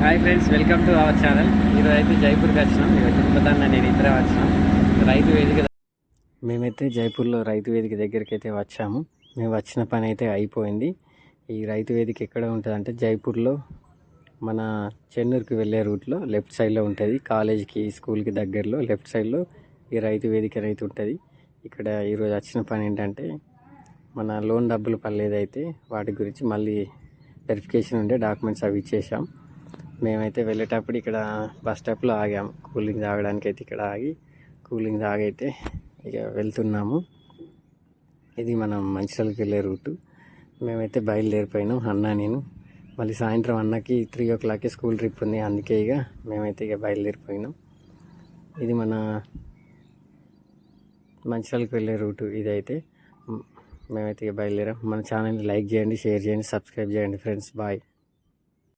Hi friends, welcome to our channel. ఈరోజు అయితే జైపూర్కి వచ్చినాం. తిరుపతి నేను ఇద్దరే వచ్చినాం. రైతు వేదిక మేమైతే జైపూర్లో రైతు వేదిక దగ్గరికి అయితే వచ్చాము. మేము వచ్చిన పని అయితే అయిపోయింది. ఈ రైతు వేదిక ఎక్కడ ఉంటుంది అంటే జైపూర్లో మన చెన్నూరుకి వెళ్ళే రూట్లో లెఫ్ట్ సైడ్లో ఉంటుంది. కాలేజీకి స్కూల్కి దగ్గరలో లెఫ్ట్ సైడ్లో ఈ రైతు వేదిక అయితే ఉంటుంది. ఇక్కడ ఈరోజు వచ్చిన పని ఏంటంటే మన లోన్ డబ్బులు పర్లేదైతే వాటి గురించి మళ్ళీ వెరిఫికేషన్ ఉండే డాక్యుమెంట్స్ అవి ఇచ్చేసాం. మేమైతే వెళ్ళేటప్పుడు ఇక్కడ బస్ స్టాప్లో ఆగాము. కూలింగ్ తాగడానికి అయితే ఇక్కడ ఆగి కూలింగ్ తాగైతే ఇక వెళ్తున్నాము. ఇది మనం మంచిర్యాలకి వెళ్ళే రూటు. మేమైతే బయలుదేరిపోయినాం, అన్న నేను. మళ్ళీ సాయంత్రం అన్నకి 3 o'clockకి స్కూల్ ట్రిప్ ఉంది, అందుకే ఇక మేమైతే ఇక బయలుదేరిపోయినాం. ఇది మన మంచిర్యాలకి వెళ్ళే రూటు ఇదైతే. మేమైతే ఇక బయలుదేరాం. మన ఛానల్ని లైక్ చేయండి, షేర్ చేయండి, సబ్స్క్రైబ్ చేయండి ఫ్రెండ్స్. బాయ్.